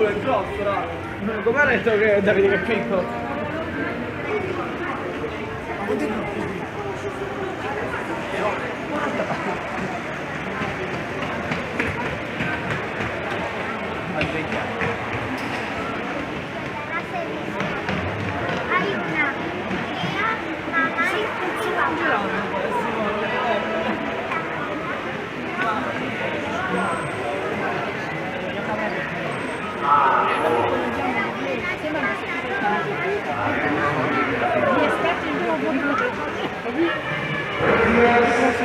culo è grosso, no? Come ha detto che Davide che è piccolo? Hay una tía, mamá y papá.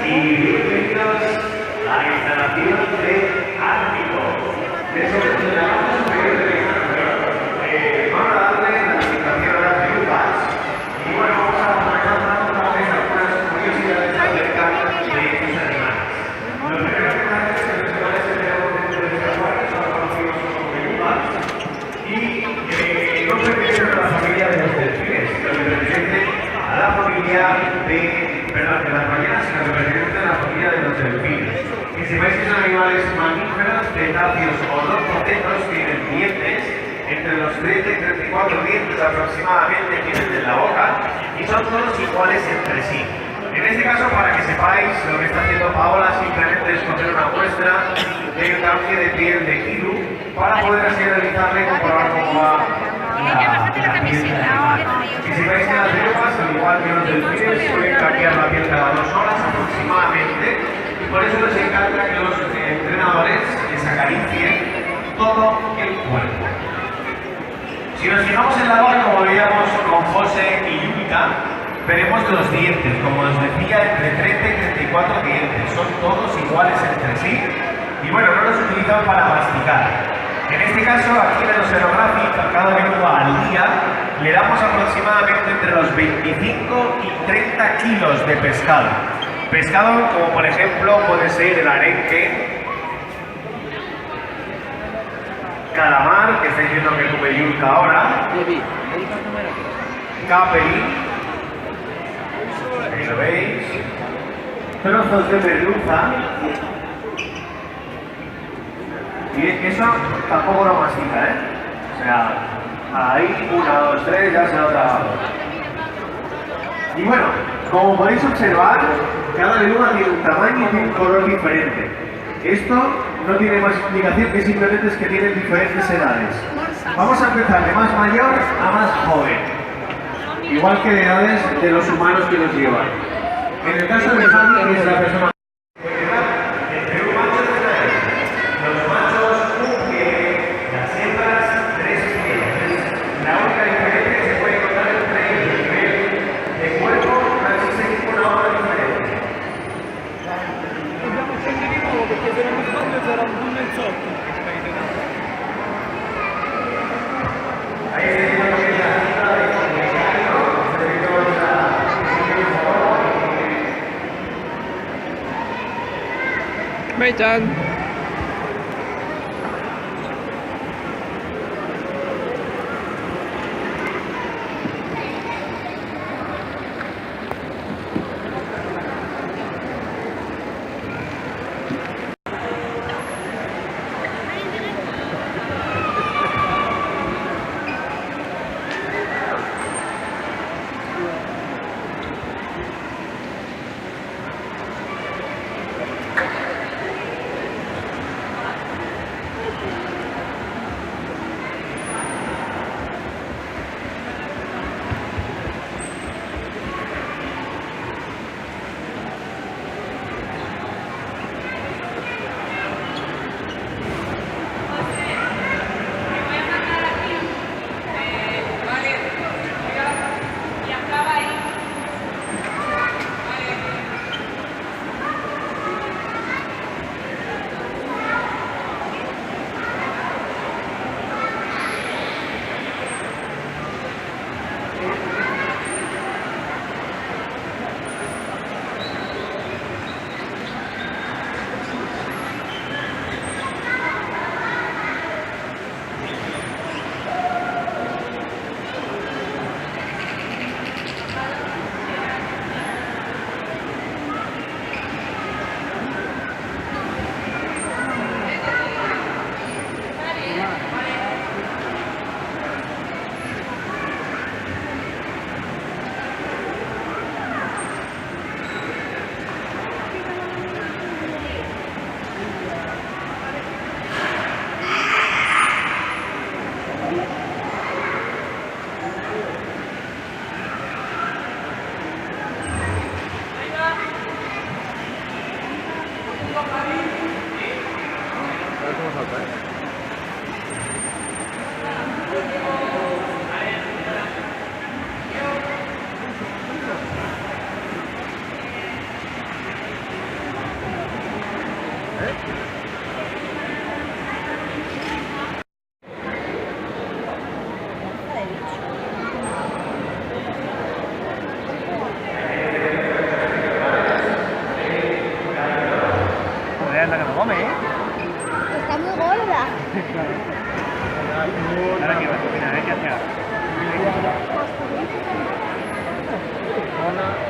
Y bienvenidos a la instalación de Ártico. Vamos a darle la explicación a las pelucas. Y bueno, vamos a comentar algunas curiosidades acerca de estos animales. Lo primero que pasa es que los animales que tenemos dentro de este acuario son conocidos como pelucas y no pertenecen a la familia de los delfines, sino que pertenecen a la familia de las ballenas, sino que pertenecen a la familia de los delfines. Que sepáis que son animales mamíferos, cetáceos o ortocetos, tienen dientes, entre los 30 y 34 dientes aproximadamente tienen en la boca y son todos iguales entre sí. En este caso, para que sepáis, lo que está haciendo Paola simplemente es coger una muestra de cambio de piel de Kiru para poder así realizarle y comprobar cómo va la piel del animal. Y si veis que las pelucas, al igual que los delfines, suelen cambiar la piel cada 2 horas aproximadamente y por eso les encanta que los entrenadores les acaricien todo el cuerpo. Si nos fijamos en la boca, como veíamos con José y Yurika, veremos los dientes, como os decía, entre 30 y 34 dientes, son todos iguales entre sí y bueno, no los utilizan para masticar. En este caso, aquí en el Oceanographic, a cada lengua al día, le damos aproximadamente entre los 25 y 30 kilos de pescado. Pescado como por ejemplo puede ser el arenque, calamar, que estáis viendo que come Yurka ahora, capelli, ahí lo veis, trozos de merluza, y eso tampoco lo mastica, ¿eh? O sea, ahí 1, 2, 3, ya se lo ha tragado. Y bueno, como podéis observar, cada beluga tiene un tamaño y tiene un color diferente. Esto no tiene más explicación que simplemente es que tienen diferentes edades. Vamos a empezar de más mayor a más joven, igual que de edades de los humanos que los llevan. En el caso de Javi, que es la persona Mei-chan. Ahora que vas a opinar de qué hacer. Ona.